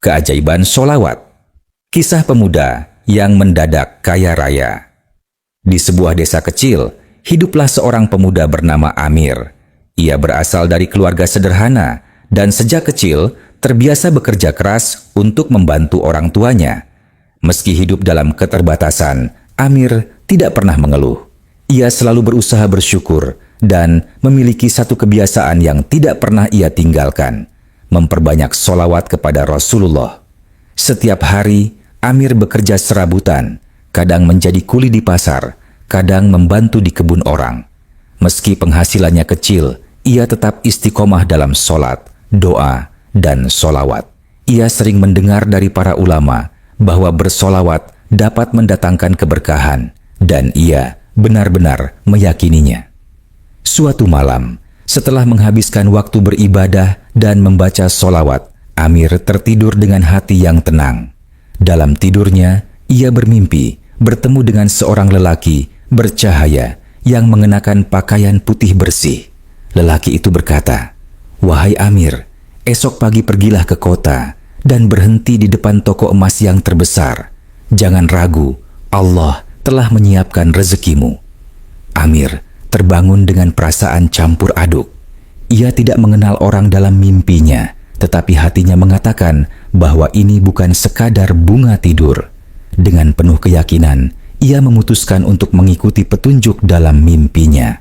Keajaiban sholawat. Kisah pemuda yang mendadak kaya raya. Di sebuah desa kecil, hiduplah seorang pemuda bernama Amir. Ia berasal dari keluarga sederhana dan sejak kecil terbiasa bekerja keras untuk membantu orang tuanya. Meski hidup dalam keterbatasan, Amir tidak pernah mengeluh. Ia selalu berusaha bersyukur dan memiliki satu kebiasaan yang tidak pernah ia tinggalkan, memperbanyak sholawat kepada Rasulullah. Setiap hari, Amir bekerja serabutan, kadang menjadi kuli di pasar, kadang membantu di kebun orang. Meski penghasilannya kecil, ia tetap istiqomah dalam sholat, doa, dan sholawat. Ia sering mendengar dari para ulama bahwa bersolawat dapat mendatangkan keberkahan, dan ia benar-benar meyakininya. Suatu malam, setelah menghabiskan waktu beribadah dan membaca sholawat, Amir tertidur dengan hati yang tenang. Dalam tidurnya, ia bermimpi bertemu dengan seorang lelaki bercahaya yang mengenakan pakaian putih bersih. Lelaki itu berkata, "Wahai Amir, esok pagi pergilah ke kota dan berhenti di depan toko emas yang terbesar. Jangan ragu, Allah telah menyiapkan rezekimu." Amir terbangun dengan perasaan campur aduk. Ia tidak mengenal orang dalam mimpinya, tetapi hatinya mengatakan bahwa ini bukan sekadar bunga tidur. Dengan penuh keyakinan, ia memutuskan untuk mengikuti petunjuk dalam mimpinya.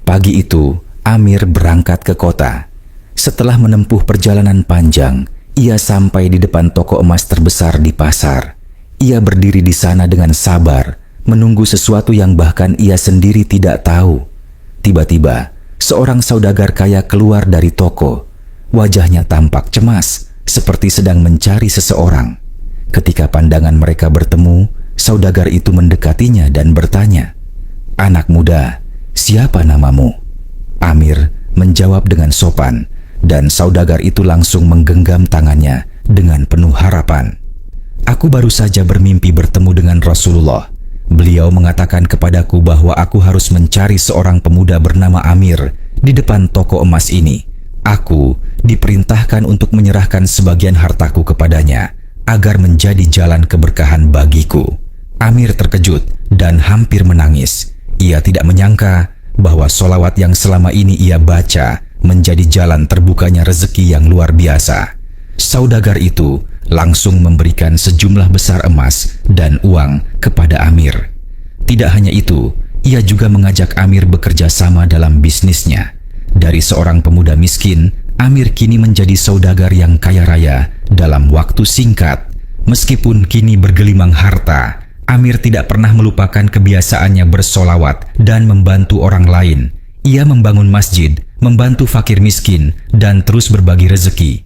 Pagi itu, Amir berangkat ke kota. Setelah menempuh perjalanan panjang, ia sampai di depan toko emas terbesar di pasar. Ia berdiri di sana dengan sabar, menunggu sesuatu yang bahkan ia sendiri tidak tahu. Tiba-tiba, seorang saudagar kaya keluar dari toko. Wajahnya tampak cemas, seperti sedang mencari seseorang. Ketika pandangan mereka bertemu, saudagar itu mendekatinya dan bertanya, "Anak muda, siapa namamu?" Amir menjawab dengan sopan, dan saudagar itu langsung menggenggam tangannya dengan penuh harapan. "Aku baru saja bermimpi bertemu dengan Rasulullah. Beliau mengatakan kepadaku bahwa aku harus mencari seorang pemuda bernama Amir di depan toko emas ini. Aku diperintahkan untuk menyerahkan sebagian hartaku kepadanya agar menjadi jalan keberkahan bagiku." Amir terkejut dan hampir menangis. Ia tidak menyangka bahwa sholawat yang selama ini ia baca menjadi jalan terbukanya rezeki yang luar biasa. Saudagar itu langsung memberikan sejumlah besar emas dan uang kepada Amir. Tidak hanya itu, ia juga mengajak Amir bekerja sama dalam bisnisnya. Dari seorang pemuda miskin, Amir kini menjadi saudagar yang kaya raya dalam waktu singkat. Meskipun kini bergelimang harta, Amir tidak pernah melupakan kebiasaannya bersolawat dan membantu orang lain. Ia membangun masjid, membantu fakir miskin, dan terus berbagi rezeki.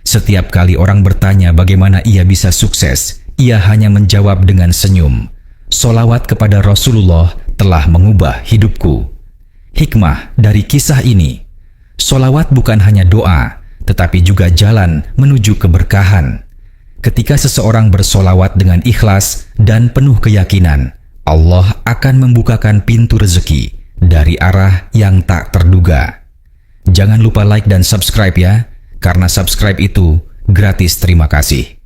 Setiap kali orang bertanya bagaimana ia bisa sukses, ia hanya menjawab dengan senyum, "Solawat kepada Rasulullah telah mengubah hidupku." Hikmah dari kisah ini, solawat bukan hanya doa, tetapi juga jalan menuju keberkahan. Ketika seseorang bersolawat dengan ikhlas dan penuh keyakinan, Allah akan membukakan pintu rezeki dari arah yang tak terduga. Jangan lupa like dan subscribe ya, karena subscribe itu gratis. Terima kasih.